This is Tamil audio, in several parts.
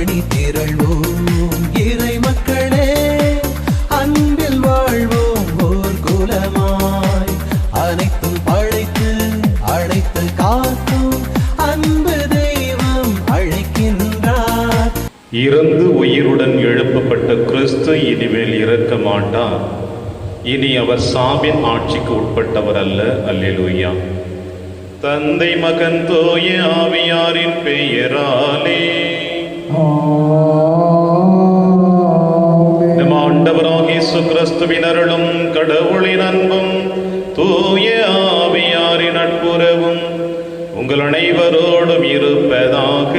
அணி திரள்வோம் இறை மக்களே, அன்பில் வாழ்வோம் ஓர் குலமாய். அனைத்தும் படைத்து அழைத்து காக்கும் அன்பு தெய்வம் அழைக்கின்றார். இறந்து உயிருடன் எழுப்பப்பட்ட கிறிஸ்து இனிமேல் இறக்க மாட்டார். இனி அவர் சாவின் ஆட்சிக்கு உட்பட்டவர் அல்ல. அல்லேலூயா. தந்தை மகன் தூய ஆவியாரின் பெயராலே நம் ஆண்டவராகிய இயேசு கிறிஸ்துவின் அருளும் கடவுளின் அன்பும் தூய ஆவியாரின் நட்புறவும் உங்கள் அனைவரோடும் இருப்பதாக.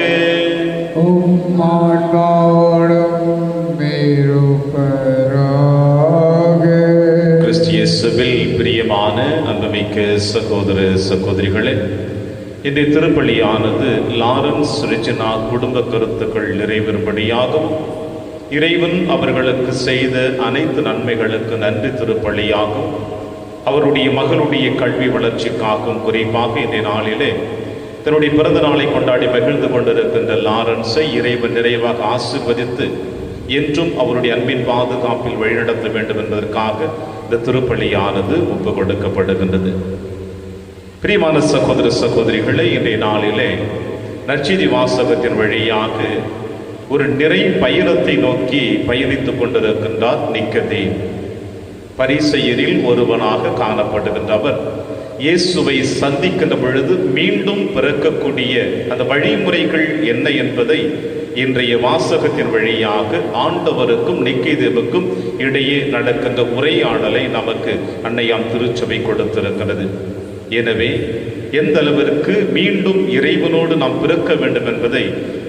கிறிஸ்தியேசுவில் பிரியமான அன்புமிக்க சகோதர சகோதரிகளே, இன்றைய திருப்பலியானது லாரன்ஸ் ரிஜினா குடும்ப கருத்துக்கள் நிறைவேறும்படியாகவும் இறைவன் அவர்களுக்கு செய்த அனைத்து நன்மைகளுக்கு நன்றி திருப்பலியாகவும் அவருடைய மகளுடைய கல்வி வளர்ச்சிக்காகவும் குறிப்பாக இன்றைய நாளிலே தன்னுடைய பிறந்த நாளை கொண்டாடி மகிழ்ந்து கொண்டிருக்கின்ற லாரன்ஸை இறைவன் நிறைவாக ஆசீர்வதித்து என்றும் அவருடைய அன்பின் பாதுகாப்பில் வழிநடத்த வேண்டும் என்பதற்காக இந்த திருப்பலியானது ஒப்பு கொடுக்கப்படுகின்றது. பிரியமான சகோதர சகோதரிகளை, இன்றைய நாளிலே நற்செய்தி வாசகத்தின் வழியாக ஒரு நிறை பயணத்தை நோக்கி பயணித்துக் கொண்டிருக்கின்றார் நிக்கதேம். பரிசேயரில் ஒருவனாக காணப்படுகின்ற அவர் இயேசுவை சந்திக்கின்ற பொழுது மீண்டும் பிறக்கக்கூடிய அந்த வழிமுறைகள் என்ன என்பதை இன்றைய வாசகத்தின் வழியாக ஆண்டவருக்கும் நிக்கதேமுக்கும் இடையே நடக்கின்ற உரையாடலை நமக்கு அன்னையாம் திருச்சபை கொடுத்திருக்கிறது. எனவே எந்த அளவிற்கு மீண்டும் இறைவனோடு நாம் பிறக்க வேண்டும் என்பதை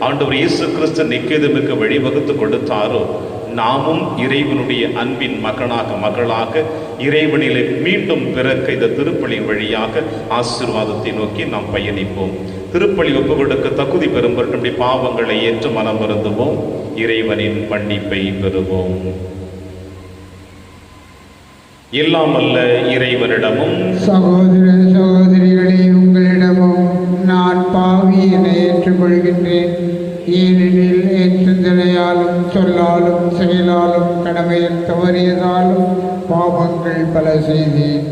ஆண்டவர் இயேசு கிறிஸ்து நிக்கதேமுக்கு வழிவகுத்து கொடுத்தாரோ, நாமும் இறைவனுடைய அன்பின் மகளாக இறைவனிலே மீண்டும் பிறக்க இந்த திருப்பலியின் வழியாக ஆசீர்வாதத்தை நோக்கி நாம் பயணிப்போம். திருப்பலி ஒப்பு கொடுக்க தகுதி பெறும் நம்முடைய பாவங்களை ஏற்று மனம் வருந்துவோம். இறைவனின் மன்னிப்பை பெறுவோம். இல்லாமல்ல இறைவனிடமும் சகோதர சகோதரிகளே, உங்களிடமும் நான் பாவி என ஏற்றுக்கொள்கின்றேன். ஏனெனில் என் சிந்தனையாலும் சொல்லாலும் செயலாலும் கடமையில் தவறியதாலும் பாவங்கள் பல செய்தேன்.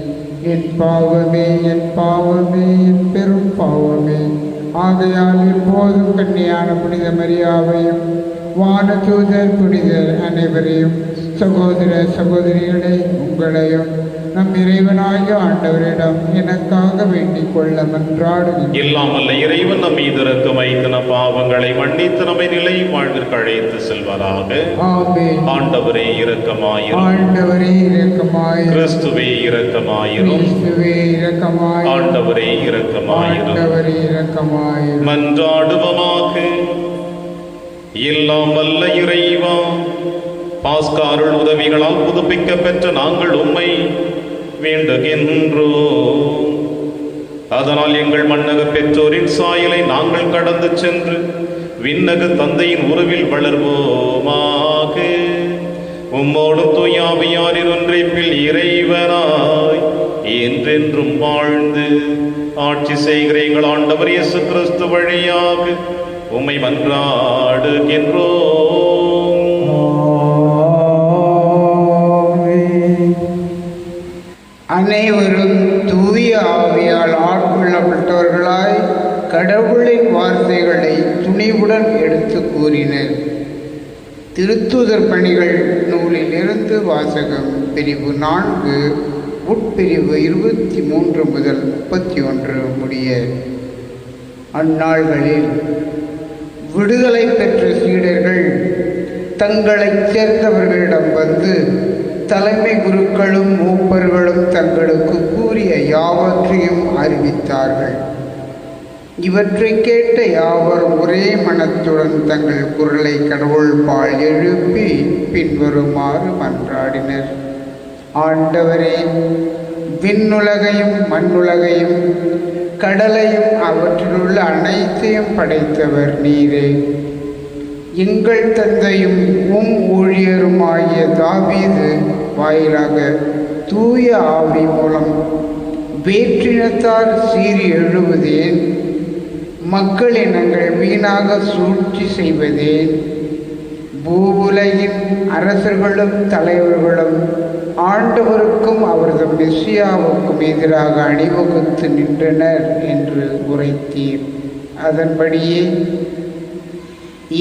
என் பாவமே, என் பாவமே, என் பெரும் பாவமே. ஆகையால் இப்போதும் கன்னியான புனித மரியாவையும் வானதூதர் புனிதர் அனைவரையும் சகோதர சகோதரிகளை உங்களையும் நம் இறைவனாகிய ஆண்டவரிடம் எனக்காக வேண்டிக் கொள்ள மன்றாடுகிறேன். இல்லாமல்ல இறைவன் நம் மீது இரக்கம் வைத்து நம் பாவங்களை மன்னித்து நம்மை நிலை வாழ்விற்கு அழைத்து செல்வதாக. ஆமென். ஆண்டவரே இரக்கமாயிரும். ஆண்டவரே இரக்கமாயிரும். கிறிஸ்துவே இரக்கமாயிரும். கிறிஸ்துவே இரக்கமாயிரும். ஆண்டவரே இரக்கமாயிரும். ஆண்டவரே இரக்கமாயிரும். மன்றாடுவமாக. எல்லாம் வல்ல இறைவா, பாஸ்கா அருள் உதவிகளால் புதுப்பிக்க பெற்ற நாங்கள் உம்மை வேண்டுகின்றோம். அதனால் எங்கள் மன்னக பெற்றோரின் சாயலை நாங்கள் கடந்து சென்று விண்ணக தந்தையின் உருவில் வளர்வோமாக. உம்மோடு தூய ஆவியாரின் ஒன்றைப்பில் இறைவனாய் என்றென்றும் வாழ்ந்து ஆட்சி செய்கிற எங்கள் ஆண்டவர் இயேசு கிறிஸ்து வழியாக உம்மை மன்றாடுகின்றோம். அனைவரும் தூய ஆவியால் ஆட்கொள்ளப்பட்டவர்களாய் கடவுளின் வார்த்தைகளை துணிவுடன் எடுத்து கூறினர். திருத்தூதர் பணிகள் நூலில் இருந்து வாசகம். பிரிவு 4 உட்பிரிவு 23 முதல் 31 முடிய. அந்நாள்களில் விடுதலை பெற்ற சீடர்கள் தங்களைச் சேர்ந்தவர்களிடம் வந்து தலைமை குருக்களும் மூப்பர்களும் தங்களுக்கு கூறிய யாவற்றையும் அறிவித்தார்கள். இவற்றை கேட்ட யாவரும் ஒரே மனத்துடன் தங்கள் குரலை கடவுள் பால் எழுப்பி பின்வருமாறு மன்றாடினர். ஆண்டவரே, விண்ணுலகையும் மண்ணுலகையும் கடலையும் அவற்றிலுள்ள அனைத்தையும் படைத்தவர் நீரே. எங்கள் தந்தையும் உம் ஊழியருமாகிய தாவீது வாயிலாக தூய ஆவி மூலம் வேற்றினத்தார் சீறி எழுவதேன்? மக்கள் இனங்கள் வீணாக சூழ்ச்சி செய்வதே. பூவுலகின் அரசர்களும் தலைவர்களும் ஆண்டவருக்கும் அவரது மெசியாவுக்கும் எதிராக அணிவகுத்து நின்றனர் என்று உரைத்தீர். அதன்படியே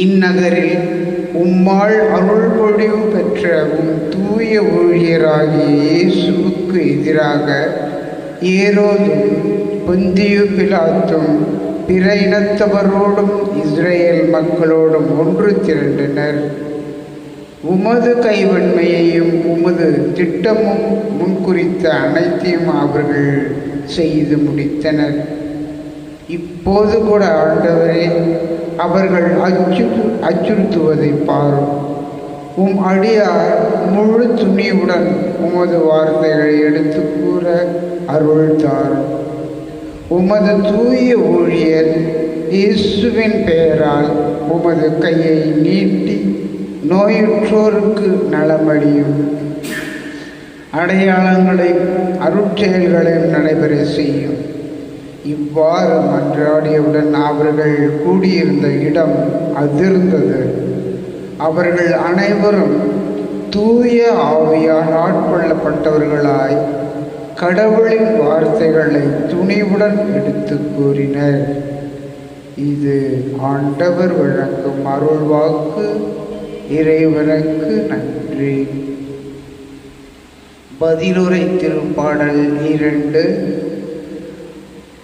இந்நகரில் உம்மால் அருள்பொழிவு பெற்ற உம் தூய ஊழியராகிய இயேசுவுக்கு எதிராக ஏரோதும் பொந்தியு பிலாத்தும் பிற இனத்தவரோடும் இஸ்ரேல் மக்களோடும் ஒன்று திரண்டனர். உமது கைவன்மையையும் உமது திட்டமும் முன்குறித்த அனைத்தையும் அவர்கள் செய்து முடித்தனர். இப்போது கூட ஆண்டவரே, அவர்கள் அச்சுறுத்துவதை பாரும். உம் அடியார் முழு துணிவுடன் உமது வார்த்தைகளை எடுத்து கூற அருள் தாரும். உமது தூய ஊழியர் இயேசுவின் பெயரால் உமது கையை நீட்டி நோயுற்றோருக்கு நலமளியும் அடையாளங்களையும் அருட்செயல்களையும் நடைபெற செய்யும். இவ்வாறு மன்றாடியவுடன் அவர்கள் கூடியிருந்த இடம் அதிர்ந்தது. அவர்கள் அனைவரும் தூய ஆவியால் ஆட்கொள்ளப்பட்டவர்களாய் கடவுளின் வார்த்தைகளை துணிவுடன் எடுத்து கூறினர். இது ஆண்டவர் வழங்கும் அருள்வாக்கு. இறைவனுக்கு நன்றி. பதிலுரை திருப்பாடல் 2.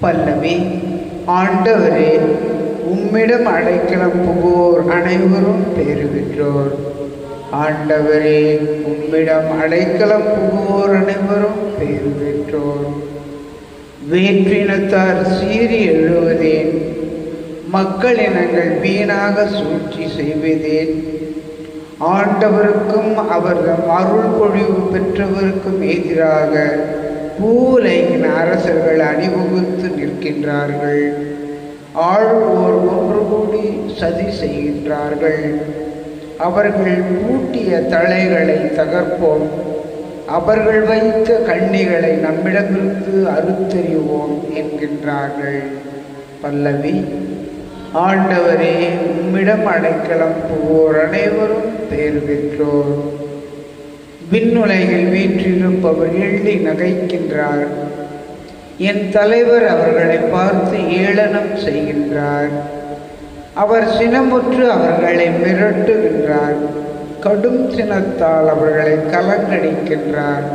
பல்லவி. ஆண்டவரே, உம்மிடம் அடைக்கலம் புகுவோர் அனைவரும் பேறு பெற்றோர். ஆண்டவரே, உம்மிடம் அடைக்கலம் புகுவோர் அனைவரும் பேறு பெற்றோர். வேற்றினத்தார் சீறி எழுவதேன்? மக்கள் இனங்கள் வீணாக சூழ்ச்சி செய்வதேன்? ஆண்டவருக்கும் அவர்தம் அருள் பொழிவு பெற்றவருக்கும் எதிராக பூவுலகின் அரசர்கள் அணிவகுத்து நிற்கின்றார்கள். ஆழ்வோர் ஒன்று கூடி சதி செய்கின்றார்கள். அவர்கள் பூட்டிய தலைகளை தகர்ப்போம், அவர்கள் வைத்த கண்ணிகளை நம்மிடமிருந்து அறுத்தறிவோம் என்கின்றார்கள். பல்லவி. ஆண்டவரே, உம்மிடம் அடைக்கலம் புகுவோர் அனைவரும் பேறு பெற்றோர். விண்ணுலகில் வீற்றிருப்பவர் எள்ளி நகைக்கின்றார். என் தலைவர் அவர்களை பார்த்து ஏளனம் செய்கின்றார். அவர் சினமுற்று அவர்களை மிரட்டுகின்றார். கடும் சினத்தால் அவர்களை கலங்கடிக்கின்றார்.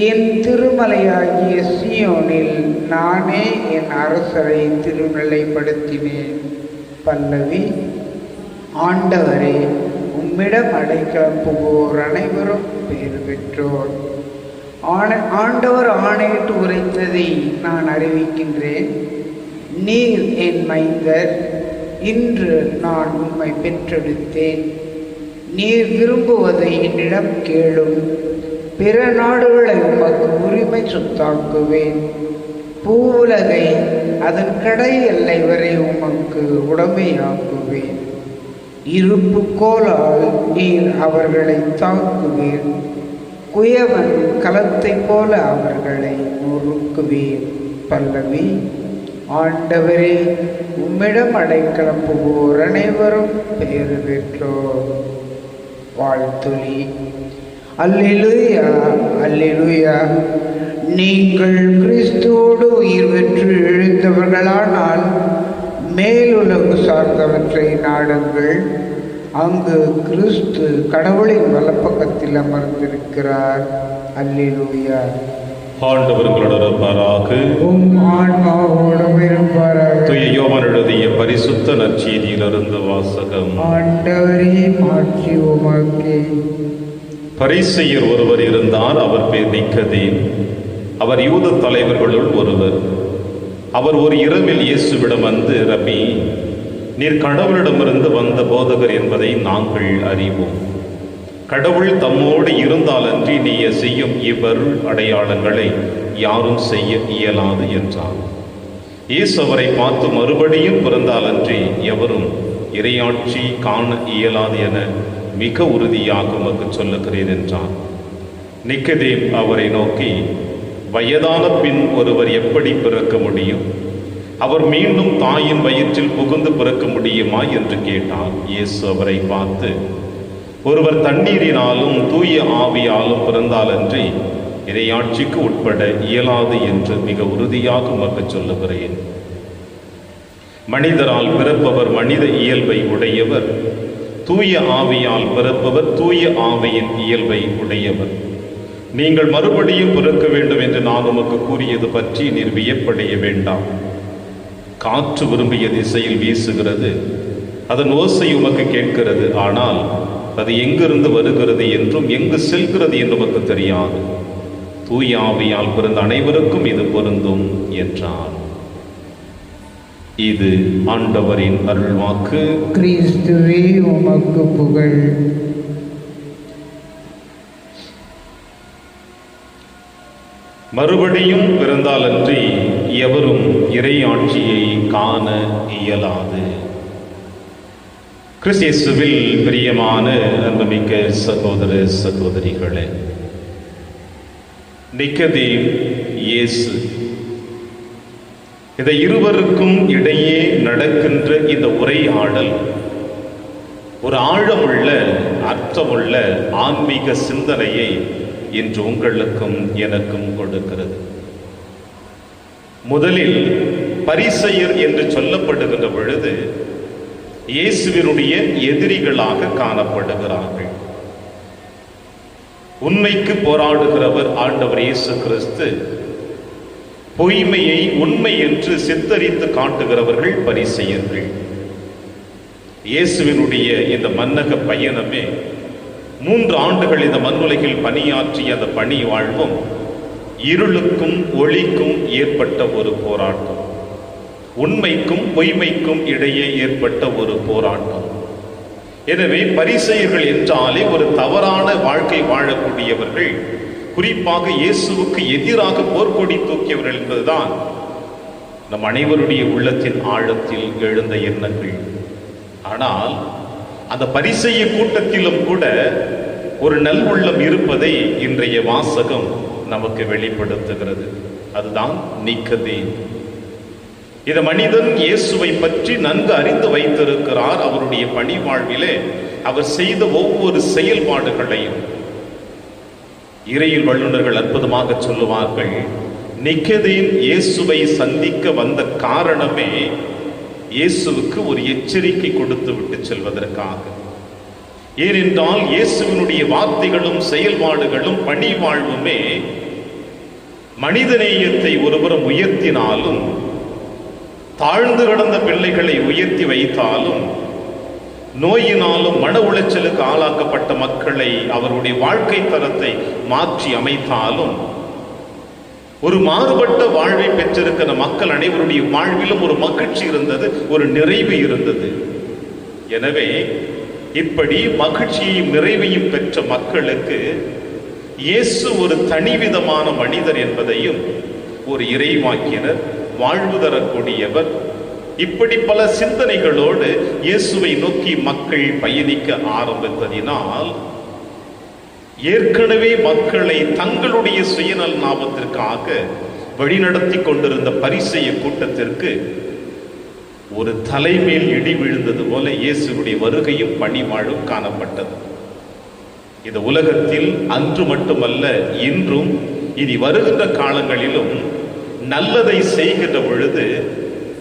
என் திருமலையாகிய சீயோனில் நானே என் அரசரை திருநிலைப்படுத்தினேன். பல்லவி. ஆண்டவரே, உம்மிடம் அடைக்கலம் புகுவோர் அனைவரும் பேறு பெற்றோர். ஆண்டவர் ஆணையிட்டு உரைத்ததை நான் அறிவிக்கின்றேன். நீர் என் மைந்தர், இன்று நான் உம்மை பெற்றெடுத்தேன். நீர் விரும்புவதை என்னிடம் கேளும். பிற நாடுகளை உமக்கு உரிமை சொத்தாக்குவேன். பூவுலகை அதன் கடை எல்லை வரை உமக்கு உடைமையாக்குவேன். இருப்பு கோலால் நீர் அவர்களை தாக்குவீர். குயவன் கலத்தை போல அவர்களை நொறுக்குவீர். பல்லவி. ஆண்டவரே, உம்மிடம் அடைக்கலம் புகுவோர் அனைவரும் பேறு பெற்றோர். வாழ்த்துளி. அல்லேலூயா, அல்லேலூயா. நீங்கள் கிறிஸ்துவோடு உயிர் பெற்று எழுந்தவர்களானால் மேலுலகு சார்ந்தவற்றை நாடுங்கள். அங்கு கிறிஸ்து கடவுளின் வலப்பக்கத்தில் அமர்ந்திருக்கிறார். அல்லேலூயா. ஆண்டவர் உங்களோடு இருப்பாராக. உம் ஆன்மாவோடும் இருப்பாராக. தூய யோவான் எழுதிய பரிசுத்த நற்செய்தியிலிருந்து வாசகம். ஆண்டவரே, மாட்சி உமக்கே. பரிசேயர் ஒருவர் இருந்தார். அவர் பேர் நிக்கதேம். அவர் யூத தலைவர்களுள் ஒருவர். அவர் ஒரு இரவில் இயேசுவிடம் வந்து, ரபி, நீர் கடவுளிடமிருந்து வந்த போதகர் என்பதை நாங்கள் அறிவோம். கடவுள் தம்மோடு இருந்தாலன்றி நீ செய்யும் இவ்வருள் அடையாளங்களை யாரும் செய்ய இயலாது என்றார். இயேசு அவரை பார்த்து, மறுபடியும் பிறந்தாலன்றி எவரும் இறையாட்சி காண இயலாது என மிக உறுதியாக உமக்கு சொல்லுகிறேன் என்றார். நிக்கதேம் அவரை நோக்கி, வயதான பின் ஒருவர் எப்படி பிறக்க முடியும்? அவர் மீண்டும் தாயின் வயிற்றில் புகுந்து பிறக்க முடியுமா என்று கேட்டார். இயேசு அவரை பார்த்து, ஒருவர் தண்ணீரினாலும் தூய ஆவியாலும் பிறந்தாலன்றி இறையாட்சிக்கு உட்பட இயலாது என்று மிக உறுதியாக உமக்கு சொல்லுகிறேன். மனிதரால் பிறப்பவர் மனித இயல்பை உடையவர், தூய ஆவியால் பிறப்பவர் தூய ஆவியின் இயல்பை உடையவர். நீங்கள் மறுபடியும் பிறக்க வேண்டும் என்று நான் உமக்கு கூறியது பற்றி நீர் வியப்படைய வேண்டாம். காற்று விரும்பிய திசையில் வீசுகிறது, அதன் ஓசை உமக்கு கேட்கிறது, ஆனால் அது எங்கிருந்து வருகிறது என்றும் எங்கு செல்கிறது என்று உமக்கு தெரியாது. தூய ஆவியால் பிறந்த அனைவருக்கும் இது பொருந்தும் என்றார். இது ஆண்டவரின் அருள்வாக்கு. கிறிஸ்துவே உமக்கு புகழ். மறுபடியும் பிறந்தாலன்றி எவரும் இறை ஆட்சியை காண இயலாது. கிறிஸ்துவில் பிரியமான அன்புமிக்க சகோதர சகோதரிகளே, நிக்கதேம், இயேசு, இந்த இருவருக்கும் இடையே நடக்கின்ற இந்த உரையாடல் ஒரு ஆழமுள்ள அர்த்தமுள்ள ஆன்மீக சிந்தனையை இன்று உங்களுக்கும் எனக்கும் கொடுக்கிறது. முதலில் பரிசேயர் என்று சொல்லப்படுகின்ற பொழுது இயேசுவினுடைய எதிரிகளாக காணப்படுகிறார்கள். உண்மைக்கு போராடுகிறவர் ஆண்டவர் இயேசு கிறிஸ்து. பொய்மையை உண்மை என்று சித்தரித்து காட்டுகிறவர்கள் பரிசேயர்கள். இயேசுவினுடைய இந்த மன்னக பயணமே 3 ஆண்டுகள் இந்த மண்ணுலகில் பணியாற்றிய அந்த பணி வாழ்வும் இருளுக்கும் ஒளிக்கும் ஏற்பட்ட ஒரு போராட்டம், உண்மைக்கும் பொய்மைக்கும் இடையே ஏற்பட்ட ஒரு போராட்டம். எனவே பரிசேயர்கள் என்றாலே ஒரு தவறான வாழ்க்கை வாழக்கூடியவர்கள், குறிப்பாக இயேசுவுக்கு எதிராக போர்க்கொடி தூக்கியவர்கள் என்பதுதான் நம் அனைவருடைய உள்ளத்தின் ஆழத்தில் எழுந்த எண்ணங்கள். ஆனால் அந்த பரிசேய கூட்டத்திலும் கூட ஒரு நல்வுள்ளம் இருப்பதை இன்றைய வாசகம் நமக்கு வெளிப்படுத்துகிறது. அதுதான் நிக்கதேம். இந்த மனிதன் இயேசுவை பற்றி நன்கு அறிந்து வைத்திருக்கிறார். அவருடைய பணி வாழ்விலே அவர் செய்த ஒவ்வொரு செயல்பாடுகளையும் இறையில் வல்லுநர்கள் அற்புதமாக சொல்லுவார்கள். நிக்கதேம் இயேசுவை சந்திக்க வந்த காரணமே இயேசுவுக்கு ஒரு எச்சரிக்கை கொடுத்து விட்டு செல்வதற்காக. ஏனென்றால் இயேசுவினுடைய வார்த்தைகளும் செயல்பாடுகளும் பணி வாழ்வுமே மனிதநேயத்தை ஒருபுறம் உயர்த்தினாலும், தாழ்ந்து கிடந்த பிள்ளைகளை உயர்த்தி வைத்தாலும், நோயினாலும் மன உளைச்சலுக்கு ஆளாக்கப்பட்ட மக்களை அவருடைய வாழ்க்கை தரத்தை மாற்றி அமைத்தாலும், ஒரு மாறுபட்ட வாழ்வை பெற்றிருக்கிற மக்கள் அனைவருடைய வாழ்விலும் ஒரு மகிழ்ச்சி இருந்தது, ஒரு நிறைவு இருந்தது. எனவே இப்படி மகிழ்ச்சியையும் நிறைவையும் பெற்ற மக்களுக்கு இயேசு ஒரு தனிவிதமான மனிதர் என்பதையும், ஒரு இறைவாக்கினர், வாழ்வு தரக்கூடியவர், இப்படி பல சிந்தனைகளோடு இயேசுவை நோக்கி மக்கள் பயணிக்க ஆரம்பித்ததினால் ஏற்கனவே மக்களை தங்களுடைய சுயநல லாபத்திற்காக வழிநடத்தி கொண்டிருந்த பரிசேய கூட்டத்திற்கு ஒரு தலைமேல் இடி விழுந்தது போல இயேசுடைய வருகையும் பணிவாழும் காணப்பட்டது. இந்த உலகத்தில் அன்று மட்டுமல்ல, இன்றும் இனி வருகின்ற காலங்களிலும் நல்லதை செய்கின்ற பொழுது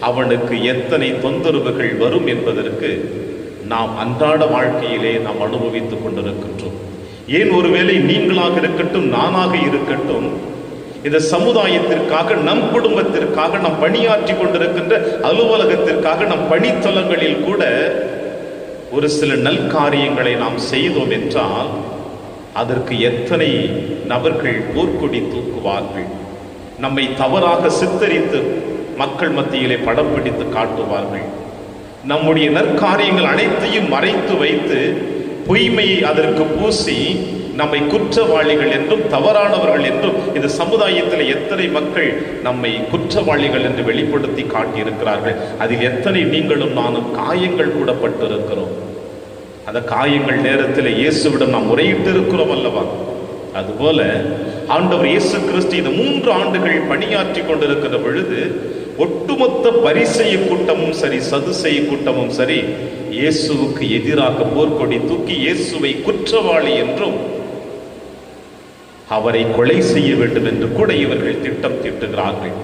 அவனுக்கு எத்தனை தொந்தரவுகள் வரும் என்பதற்கு நாம் அன்றாட வாழ்க்கையிலே நாம் அனுபவித்துக் கொண்டிருக்கின்றோம். ஏன் ஒருவேளை நீங்களாக இருக்கட்டும், நானாக இருக்கட்டும், இந்த சமுதாயத்திற்காக, நம் குடும்பத்திற்காக, நம் பணியாற்றி கொண்டிருக்கின்ற அலுவலகத்திற்காக, நம் பணித்தலங்களில் கூட ஒரு சில நல்காரியங்களை நாம் செய்தோம் என்றால் அதற்கு எத்தனை நபர்கள் போர்க்கொடி தூக்குவார்கள், நம்மை தவறாக சித்தரித்து மக்கள் மத்தியிலே படம் பிடித்து காட்டுவார்கள். நம்முடைய நற்காரியங்கள் அனைத்தையும் மறைத்து வைத்து பொய்மையை அதற்கு பூசி நம்மை குற்றவாளிகள் என்றும் தவறானவர்கள் என்றும் இந்த சமுதாயத்தில் எத்தனை மக்கள் நம்மை குற்றவாளிகள் என்று வெளிப்படுத்தி காட்டியிருக்கிறார்கள். அதில் எத்தனை நீங்களும் நானும் காயங்கள் கூட பட்டிருக்கிறோம். அந்த காயங்கள் நேரத்தில் இயேசுவிடம் நாம் முறையிட்டு இருக்கிறோம் அல்லவா? அதுபோல ஆண்டவர் இயேசு கிறிஸ்து இந்த 3 ஆண்டுகள் பணியாற்றி கொண்டிருக்கிற பொழுது ஒட்டுமொத்த பரிசேய கூட்டமும் சரி, சதுசேய கூட்டமும் சரி, இயேசுவுக்கு எதிராக போர்க்கொடி தூக்கி இயேசுவை குற்றவாளி என்றும் அவரை கொலை செய்ய வேண்டும் என்று கூட இவர்கள் திட்டம் தீட்டுகிறார்கள்.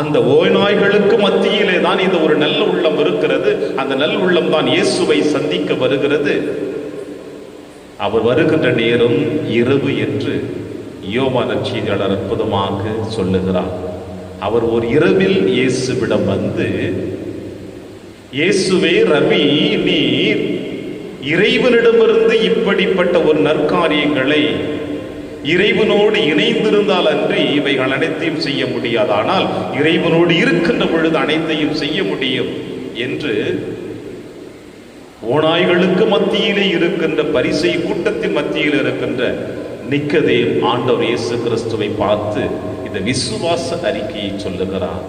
அந்த ஓநாய்களுக்கு மத்தியிலே தான் இந்த ஒரு நல்ல உள்ளம் இருக்கிறது. அந்த நல்ல உள்ளம் தான் இயேசுவை சந்திக்க வருகிறது. அவர் வருகின்ற நேரம் இரவு என்று யோவான் நற்செய்தியாளர் அற்புதமாக சொல்லுகிறார். அவர் ஒரு இரவில் இயேசுவிடம் வந்து, இயேசுவே ரபி, நீர் இறைவனிடமிருந்து இப்படிப்பட்ட ஒரு நற்காரியங்களை இறைவனோடு இணைந்திருந்தால் அன்றி இவைகள் அனைத்தையும் செய்ய முடியாது, ஆனால் இறைவனோடு இருக்கின்ற பொழுது அனைத்தையும் செய்ய முடியும் என்று ஓநாய்களுக்கு மத்தியிலே இருக்கின்ற பரிசேய கூட்டத்தின் மத்தியில் இருக்கின்ற நிக்கதேம் ஆண்டவர் இயேசு கிறிஸ்துவை பார்த்து இந்த விசுவாச அறிக்கையை சொல்லுகிறார்.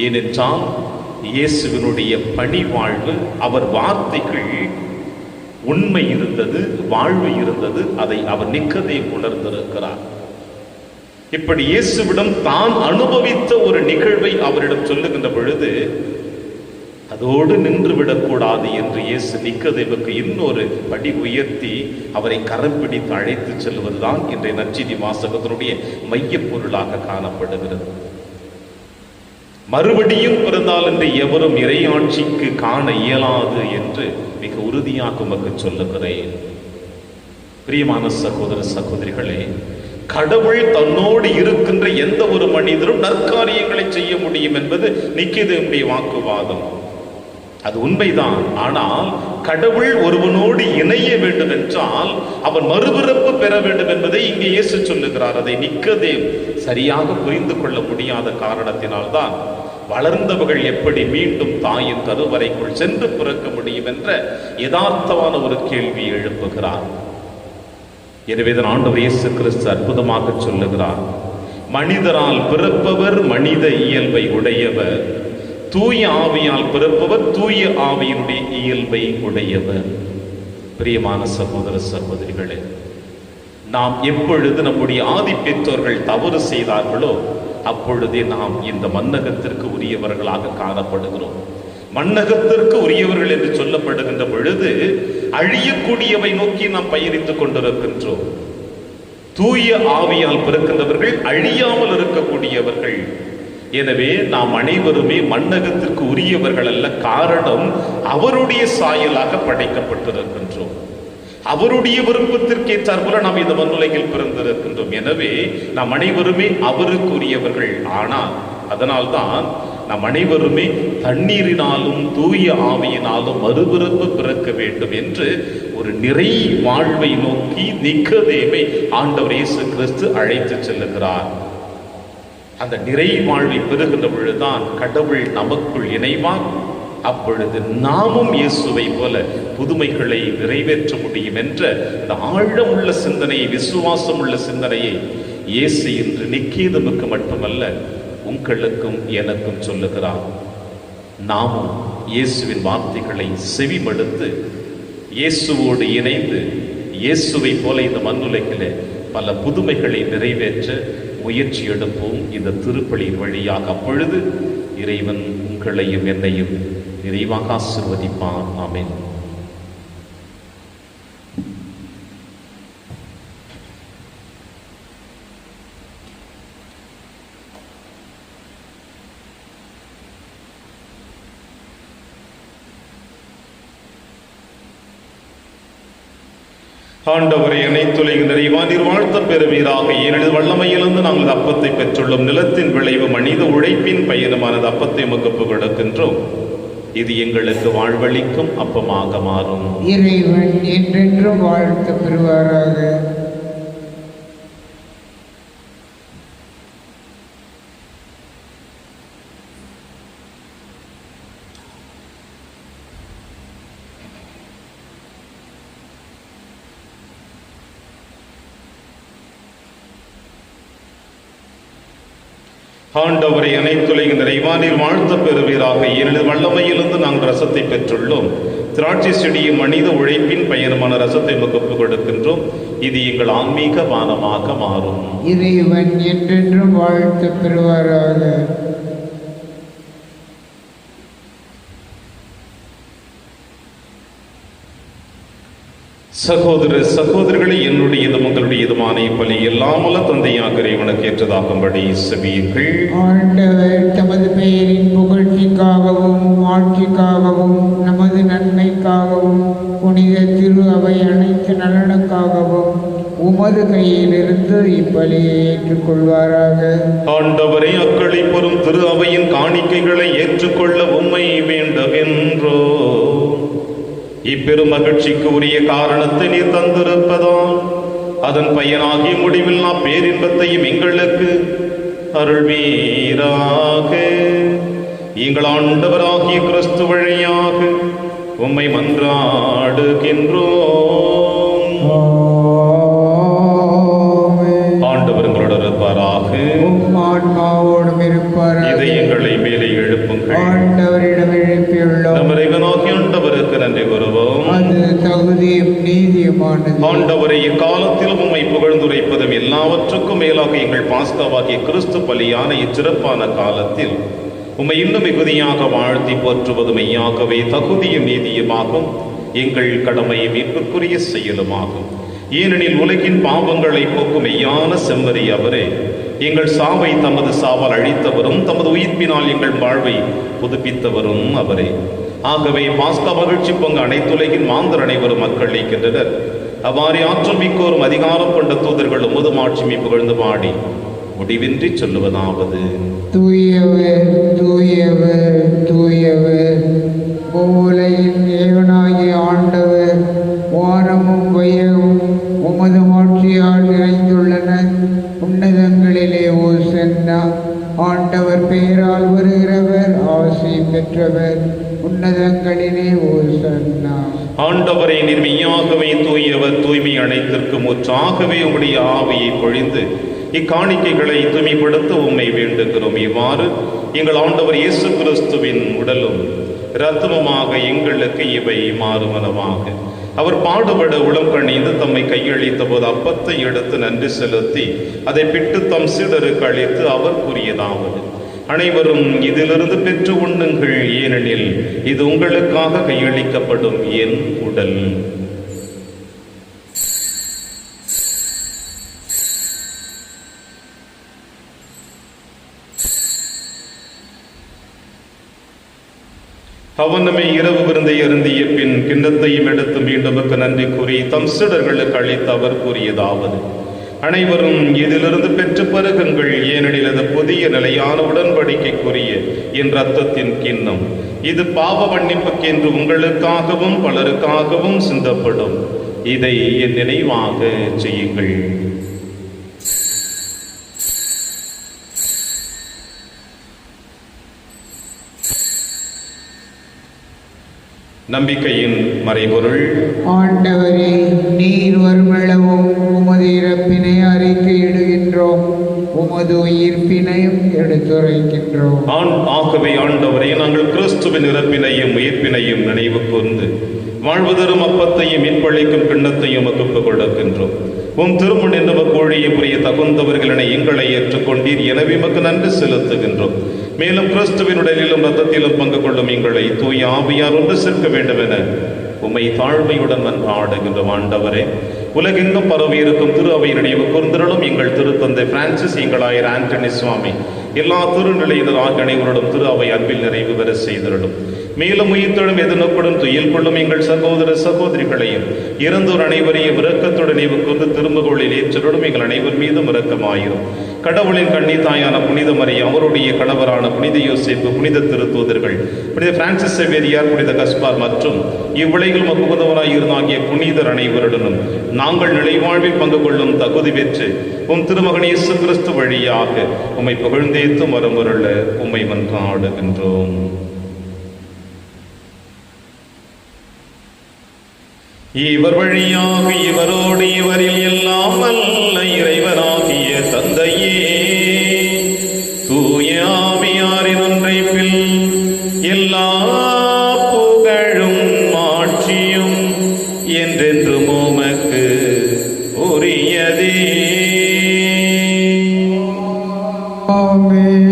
ஏனென்றால் இயேசுவினுடைய பணி வாழ்வு, அவர் வார்த்தைகள் உண்மை இருந்தது, வாழ்வு இருந்தது. அதை அவர் நிக்கதேம் உணர்ந்திருக்கிறார். இப்படி இயேசுவிடம் தான் அனுபவித்த ஒரு நிகழ்வை அவரிடம் சொல்லுகின்ற பொழுது அதோடு நின்று விடக்கூடாது என்று இயேசு நிக்கதேமுக்கு இன்னொரு படி உயர்த்தி அவரை கரம் பிடித்து அழைத்து செல்வதுதான் இன்றைய நற்செய்தி வாசகத்தினுடைய மைய பொருளாக காணப்படுகிறது. மறுபடியும் பிறந்தால் என்று எவரும் இறையாட்சிக்கு காண இயலாது என்று மிக உறுதியாக உமக்கு சொல்லுகிறேன். பிரியமான சகோதர சகோதரிகளே, கடவுள் தன்னோடு இருக்கின்ற எந்த ஒரு மனிதரும் நற்காரியங்களை செய்ய முடியும் என்பது நிக்கதேமுடைய வாக்குவாதம். அது உண்மைதான். ஆனால் கடவுள் ஒருவனோடு இணைய வேண்டும் என்றால் அவன் மறுபிறப்பு பெற வேண்டும் என்பதை இங்கே இயேசு சொல்லுகிறார். அதை நிக்கதேம் சரியாக புரிந்து கொள்ள முடியாத காரணத்தினால்தான் வளர்ந்தவர்கள் எப்படி மீண்டும் தாயின் கருவறைக்குள் சென்று பிறக்க முடியும் என்ற யதார்த்தமான ஒரு கேள்வி எழுப்புகிறார். எனவேதான் ஆண்டவர் இயேசு கிறிஸ்து அற்புதமாக சொல்லுகிறார், மனிதரால் பிறப்பவர் மனித இயல்பை உடையவர், தூய ஆவியால் பிறப்பவர் தூய ஆவியினுடைய இயல்பை உடையவர். பிரியமான சகோதர சகோதரிகளே, நாம் எப்பொழுது நம்முடைய ஆதி பெற்றோர்கள் தவறு செய்தார்களோ அப்பொழுதே நாம் இந்த மன்னகத்திற்கு உரியவர்களாக காணப்படுகிறோம். மன்னகத்திற்கு உரியவர்கள் என்று சொல்லப்படுகின்ற பொழுது அழியக்கூடியவை நோக்கி நாம் பயணித்துக் கொண்டிருக்கின்றோம். தூய ஆவியால் பிறக்கின்றவர்கள் அழியாமல் இருக்கக்கூடியவர்கள். எனவே நாம் அனைவருமே மன்னகத்திற்கு உரியவர்கள் அல்ல. காரணம், அவருடைய சாயலாக படைக்கப்பட்டிருக்கின்றோம். அவருடைய விருப்பத்திற்கு ஏற்றாற்போல நாம் இந்த மண்ணுலகில் பிறந்திருக்கின்றோம். எனவே நாம் அனைவருமே அவருக்கு உரியவர்கள். ஆனால் அதனால்தான் நாம் அனைவருமே தண்ணீரினாலும் தூய ஆவியினாலும் மறுபிறப்பு பிறக்க வேண்டும் என்று ஒரு நிறை வாழ்வை நோக்கி நிக்கதேமை ஆண்டவர் இயேசு கிறிஸ்து அழைத்து செல்லுகிறார். அந்த நிறை வாழ்வை பெறுகின்ற பொழுதுதான் கடவுள் நமக்குள் இணைவார். அப்பொழுது நாமும் இயேசுவை போல புதுமைகளை நிறைவேற்ற முடியும் என்ற இந்த ஆழமுள்ள சிந்தனையை, விசுவாசம் உள்ள சிந்தனையை இயேசு இன்று நிக்கதேமுக்கு மட்டுமல்ல உங்களுக்கும் எனக்கும் சொல்லுகிறார். நாமும் இயேசுவின் வார்த்தைகளை செவிமடுத்து இயேசுவோடு இணைந்து இயேசுவை போல இந்த மண்ணுலகிலே பல புதுமைகளை நிறைவேற்ற முயற்சி எடுப்போம் இந்த திருப்பலியின் வழியாக. அப்பொழுது இறைவன் உங்களையும் என்னையும் நிறைவாக ஆசீர்வதிப்பார். ஆமென். ஆண்டவரை அனைத்துலகின் நிறைவா நீர் வாழ்த்த பெறுவீராக. ஏனெனில் வல்லமையிலிருந்து நாங்கள் அப்பத்தை பெற்றுள்ளோம். நிலத்தின் விளைவு மனித உழைப்பின் பயனுமானது அப்பத்தை முகப்பு கொடுக்கின்றோம். இது எங்களுக்கு வாழ்வளிக்கும் அப்பமாக மாறும். இறைவன் என்றென்றும் வாழ்த்த பெறுவாராக. ஆண்டவரை அனைத்துலகின் நிறைவானில் வாழ்த்த பெறுவீராக. ஏனெனில் வல்லமையிலிருந்து நாங்கள் ரசத்தை பெற்றுள்ளோம். திராட்சை செடியும் மனித உழைப்பின் பயணமான ரசத்தை நமக்கு கொடுக்கின்றோம். இது எங்கள் ஆன்மீக பானமாக மாறும். இறைவன் என்றென்றும் வாழ்த்து பெறுவாராக. சகோதர சகோதரிகளை, என்னுடையதும் உங்களுடையதுமான இப்பலி எல்லாமல்ல தந்தையாக இறைவனுக்கு ஏற்றதாகும்படி செபியுங்கள். ஆண்டவர் தமது பெயரின் புகழ்ச்சிக்காகவும் ஆட்சிக்காகவும் நமது நன்மைக்காகவும் புனித திரு அவை அனைத்து நலனுக்காகவும் உமது கையிலிருந்து இப்பலியை ஏற்றுக்கொள்வாராக. ஆண்டவரை அக்களை பெறும் திரு அவையின் காணிக்கைகளை ஏற்றுக்கொள்ள உம்மை வேண்டுகின்றோ. இப்பெரும் மகிழ்ச்சிக்கு உரிய காரணத்தை நீர் தந்திருப்பதால் அதன் பயனாகிய முடிவில்லா பேரின்பத்தையும் எங்களுக்கு அருள்வீராக. எங்கள் ஆண்டவராகிய கிறிஸ்து வழியாக உம்மை மன்றாடுகின்றோம். ஆண்டவர் எங்களோடு இருப்பாராக. ஆன்மாவோடும் இருப்பாராக. இதயங்களை மேலே எழுப்புங்கள். ஆண்டவரிடம் எழுப்பியுள்ளோம். நம் இறைவனாகிய ஆண்டவருக்கு நன்றி கூறுவோம். அது தகுதியும் நீதியுமானது. ஆண்டவரை இக்காலத்திலும் உம்மை புகழ்ந்துரைப்பதும் எல்லாவற்றுக்கும் மேலாக எங்கள் பாஸ்காவாகிய கிறிஸ்து பலியான இச்சிறப்பான காலத்தில் உம்மை இன்னும் மிகுதியாக வாழ்த்தி போற்றுவது மெய்யாகவே தகுதியும் நீதியுமாகும், எங்கள் கடமை மீட்புக்குரிய செயலுமாகும். ஏனெனில் உலகின் பாவங்களை போக்கும் மெய்யான செம்மறி அவரே, எங்கள் சாவை தமது சாவால் அழித்தவரும் தமது உயிர்ப்பினால் எங்கள் வாழ்வை புதுப்பித்தவரும் அவரே. ஆகவே பாஸ்கா மகிழ்ச்சி பொங்க அனைத்துலகின் மாந்தர் அனைவரும் மக்கள் அளிக்கின்றனர். அவ்வாறே ஆற்றல் மிக்கோரும் அதிகாரம் கொண்ட தூதர்கள் உமது மாட்சிமை புகழ்ந்து பாடி முடிவின்றி சொல்லுவதாவது: தூயவர் தூயவர் தூயவர், உலகின் தேவனாகிய ஆண்டவர், வானமும் வையமும் உமது மாட்சியால் நிறைந்துள்ளன. உன்னதங்களிலே ஓசன்னா. ஆண்டவர் பெயரால் வருகிறவர் ஆசி பெற்றவர். உன்னதங்களிலே ஓசன்னா. ஆண்டவரை நீர் மெய்யாகவே தூயவர், தூய்மை அனைத்திற்கு முற்றாகவே உம்முடைய ஆவியை பொழிந்து இக்காணிக்கைகளை தூய்மைப்படுத்த உம்மை வேண்டுகிறோம். இவ்வாறு எங்கள் ஆண்டவர் இயேசு கிறிஸ்துவின் உடலும் இரத்தமுமாக எங்களுக்கு இவை மாறுமனமாக. அவர் பாடுபட உளம் கணிந்து தம்மை கையளித்த போது அப்பத்தை எடுத்து நன்றி செலுத்தி அதை பிட்டு தம் சீடருக்கு அளித்து அவர் கூறியதாவது: அனைவரும் இதிலிருந்து பெற்று உண்ணுங்கள், ஏனெனில் இது உங்களுக்காக கையளிக்கப்படும் என் உடல். அவனமே இரவு விருந்தை அருந்திய பின் கிண்ணத்தையும் எடுத்து மீண்டும் நன்றி கூறி தம் சீடர்களுக்கு அளித்து அவர் கூறியதாவது: அனைவரும் இதிலிருந்து பெற்று பருகுங்கள், ஏனெனில் அது புதிய நிலையான உடன்படிக்கைக்குரிய என் இரத்தத்தின் கிண்ணம். இது பாவ மன்னிப்புக்கு என்று உங்களுக்காகவும் பலருக்காகவும் சிந்தப்படும். இதை என் நினைவாக செய்யுங்கள். நம்பிக்கையின் மறைபொருள். ஆண்டவரே, நீர் வருமளவும் உமது இறப்பினை அறிக்கையிடுகின்றோம், உமது உயிர்ப்பினையும் எடுத்துரைக்கின்றோம். ஆகவே ஆண்டவரே, நாங்கள் கிறிஸ்துவின் இறப்பினையும் உயிர்ப்பினையும் நினைவு கூர்ந்து வாழ்வதரும் அப்பத்தையும் மீன்பளிக்கும் கிண்ணத்தையும் ஒப்புக் கொடுக்கின்றோம். உம் திருமுன் நமக்கு ஊழியம் புரிய தகுந்தவர்களினை எங்களை ஏற்றுக்கொண்டீர், எனவே மக்கு நன்றி செலுத்துகின்றோம். மேலும் கிறிஸ்துவின் உடலிலும் ரத்தத்திலும் பங்கு கொள்ளும் எங்களை தூய ஆவியார் ஒன்று சேர்க்க வேண்டும் என உம்மை தாழ்மையுடன் மன்றாடுகின்றோம். ஆண்டவரே, உலகெங்கும் பரவி இருக்கும் திரு அவை நினைவு கூர்ந்திரளும் எங்கள் திருத்தந்தை பிரான்சிஸ், எங்கள் ஆயர் ஆண்டனி சுவாமி, எல்லா திருநிலையினர் ஆகிய அனைவரோடும் திரு அவை அன்பில் நிறைவு பெற செய்திருளும். மேலும் உயிர்த்தெழும் எதிர்நோக்குடன் துயில் கொள்ளும் எங்கள் சகோதர சகோதரிகளையும் இறந்தோர் அனைவரையும் இரக்கத்துடன் நினைவு கூர்ந்து திரும்புகோளில் ஏற்றருடும் எங்கள் அனைவர் மீதும் இரக்கமாயிரும். கடவுளின் கண்ணி தாயான புனித மரியா, அவருடைய கணவரான புனித யோசேப்பு, புனித திருத்தூதர்கள், புனித பிரான்சிஸ் சேவேரியார், புனித கஸ்பார் மற்றும் இவ்வுலகில் மகுவதவராய் இருந்தாகிய புனிதர் அனைவருடனும் நாங்கள் நிலைவாழ்வில் பங்கு கொள்ளும் தகுதி பெற்று உம் திருமகன் இயேசு கிறிஸ்து வழியாக உம்மை புகழ்ந்தேத்து மரமுருள உம்மை மன்றாடுகின்றோம். இவர் வழியாக இவரோடு இவரில் எல்லாம் நல்ல இறைவனாகிய தந்தையே, தூய தூயாவின் ஒன்றைப்பில் எல்லா புகழும் ஆட்சியும் என்றென்றும் உமக்கு உரியதே. ஆமென்.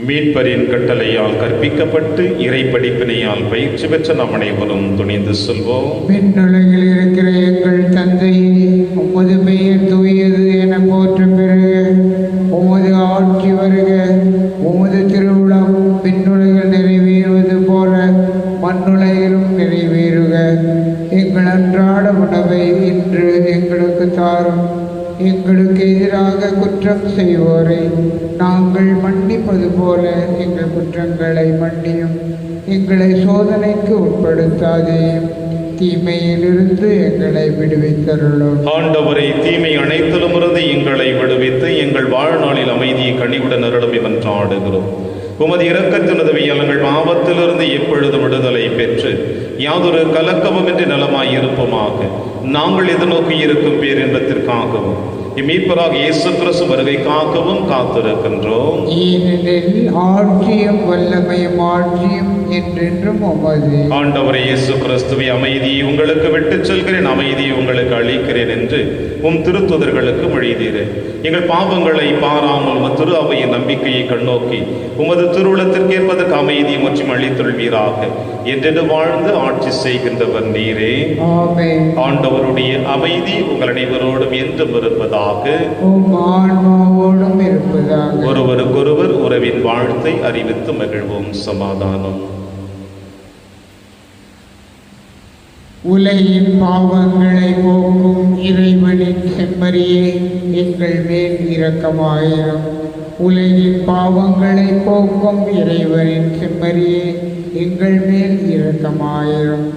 மீட்பரின் கட்டளையால் கற்பிக்கப்பட்டு இறை படிப்பினையால் பயிற்சி பெற்ற நாம் அனைவரும் துணிந்து சொல்வோம். விண்ணுலகில் இருக்கிற எங்கள் தந்தையே, உமது பெயர் தூயது என போற்ற பெறுக. உமது ஆட்சி வருக. உமது திருவிழம் விண்ணுலகில் நிறைவேறுவது போல மண்ணுலகிலும் நிறைவேறுக. எங்கள் அன்றாட உணவை இன்று எங்களுக்கு தாரும். எங்களுக்கு எதிராக குற்றம் செய்வோரை நாங்கள் மன்னிப்பது போல எங்கள் குற்றங்களை மன்னியும். எங்களை சோதனைக்கு உட்படுத்தாதேயும், தீமையிலிருந்து எங்களை விடுவித்தருளும். ஆண்டவரை, தீமை அனைத்திலுமிருந்து எங்களை விடுவித்து எங்கள் வாழ்நாளில் அமைதியை கனிவுடன் அருளும் என்றாடுகிறோம். உமது இரக்கத்தின் உதவியால் எங்கள் பாவத்திலிருந்து எப்பொழுது விடுதலை பெற்று யாதொரு கலக்கமுமின்றி நலமாய் இருப்போமாக. நாங்கள் எதிர்நோக்கி இருக்கும் பேரின்பத்திற்காகவும் இம்மீட்பராக இயேசு கிறிஸ்து வருகைக்காகவும் காத்திருக்கின்றோம். ஏனெனில் ஆட்சியும் வல்லமையும் ஆட்சியும் என்றென்றும் உமது. ஆண்டவரே இயேசு கிறிஸ்துவை, அமைதியை உங்களுக்கு விட்டுச் செல்கிறேன், அமைதியை உங்களுக்கு அளிக்கிறேன் என்று உம் திருத்துதர்களுக்கு மொழிதீரே. எங்கள் பாவங்களை பாராமல் உமது திரு அவையின் நம்பிக்கையை கண்ணோக்கி உமது திருவுளத்திற்கு ஏற்பதற்கு அமைதியை மற்றும் அளித்தொள்வீராக. என்றென்று வாழ்ந்து ஆட்சி செய்கின்றவர் நீரே. ஆமென். ஆண்டவருடைய அமைதி உங்கள் அனைவரோடும் என்றும் இருப்பதாக. உம் ஆன்மாவோடும் இருப்பதாக. ஒருவருக்கொருவர் உறவின் வாழ்த்தை அறிவித்து மகிழ்வோம். சமாதானம். உலகின் பாவங்களை போக்கும் இறைவனின் செம்மறியே, எங்கள் மேல் இரக்கமாயிரும். உலகின் பாவங்களை போக்கும் இறைவனின் செம்மறியே, எங்கள் மேல் இரக்கமாயிரும்.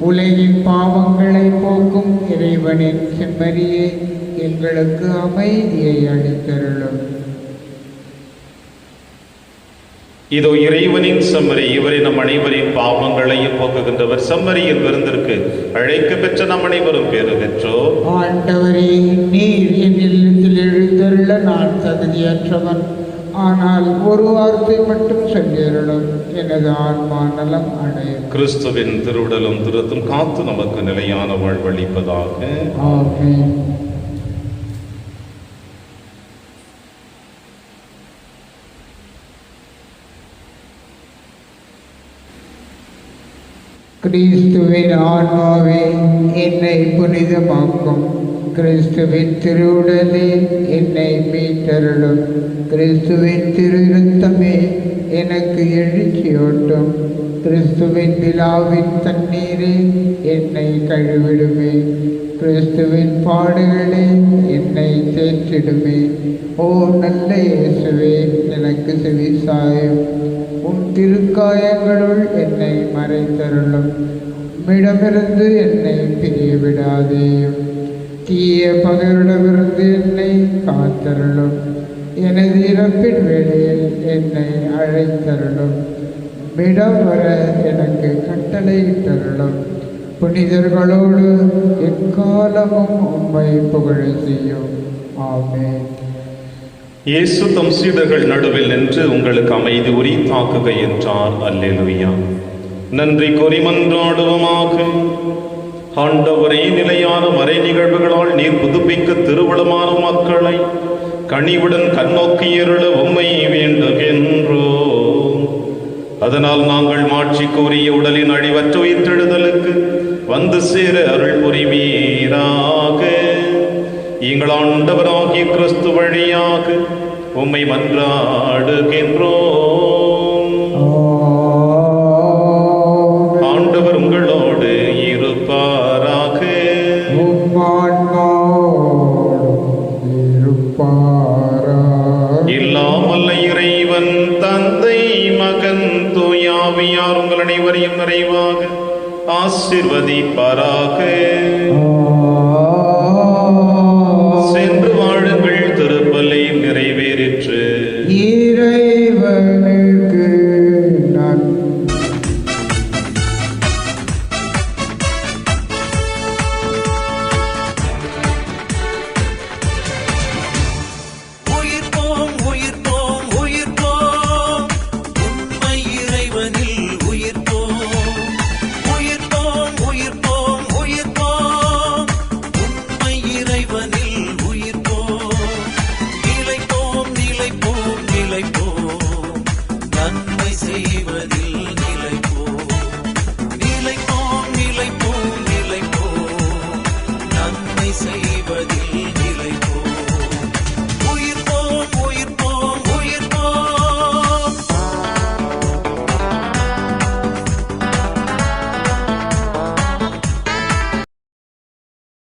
உலகின் பாவங்களை போக்கும் இறைவனின் செம்மறியே, எங்களுக்கு அமைதியை அளித்தருளும். இதோ இறைவனின் செம்மறி, இவரை நம் அனைவரின் பாவங்களையும் போக்குகின்றவர். செம்மறியின் விருந்திற்கு அழைக்க பெற்ற நம் அனைவரும் பேறு பெற்றோர். ஆண்டவரே, நீர் என் இல்லத்தில் எழுந்தருள நான் தகுதியற்றவன். ஆனால் ஒரு வார்த்தை மட்டும் சொல்லியருளும், எனது ஆன்மா நலம் அடையும். கிறிஸ்துவின் திருவுடலும் திருத்தும் காத்து நமக்கு நிலையான வாழ்வளிப்பதாக. ஆமென். கிறிஸ்துவின் ஆன்மாவே, என்னை புனிதமாக்கும். கிறிஸ்துவின் திருவுடலே, என்னை மீட்டருளும். கிறிஸ்துவின் திரு இரத்தமே, எனக்கு எழுச்சியோட்டும். கிறிஸ்துவின் விழாவின் தண்ணீரே, என்னை கழுவிடுமே. கிறிஸ்துவின் பாடுகளே, என்னை தேற்றிடுமே. ஓ நல்ல இயேசுவே, எனக்கு செவிசாயும். உம் திருக்காயங்களுள் என்னை மறைத்தருளும். உம்மிடமிருந்து என்னை பிரிய விடாதேயும். தீய பகைவரிடமிருந்து என்னை காத்தருளும். எனது இறப்பின் வேளையில் என்னை அழைத்தருளும். உம்மிடம் வர எனக்கு கட்டளையிட்டருளும். புனிதர்களோடு எக்காலமும் உம்மை புகழ செய்யும். ஆமென். இயேசு தம் சீடர்கள் நடுவில் நின்று உங்களுக்கு அமைதி உரித்தாக்குக என்றார். அல்லேலூயா. நன்றி கூறி மன்றாடுவோமாக. ஆண்டவரே, நிலையான மறை நிகழ்வுகளால் நீர் புதுப்பிக்க திருவுளமான மக்களை கனிவுடன் கண்ணோக்கியருள உம்மை வேண்டுகின்றோம். அதனால் நாங்கள் மாட்சிக்குரிய உடலின் அழிவற்ற உயிர்த்தெழுதலுக்கு வந்து சேர அருள் புரிவீராக. எங்கள் ஆண்டவராகிய கிறிஸ்து வழியாக உம்மை மன்றாடுகின்றோம். ஆண்டவர் உங்களோடு இருப்பாராக. எல்லாம் வல்ல இறைவன் தந்தை, மகன், தூயாவியார் உங்கள் அனைவரையும் நிறைவாக ஆசீர்வதிப்பாராக. சென்று வாழுங்கள், திருப்பலி நிறைவேறிற்று. இறைவனுக்கு நன்றி. செய்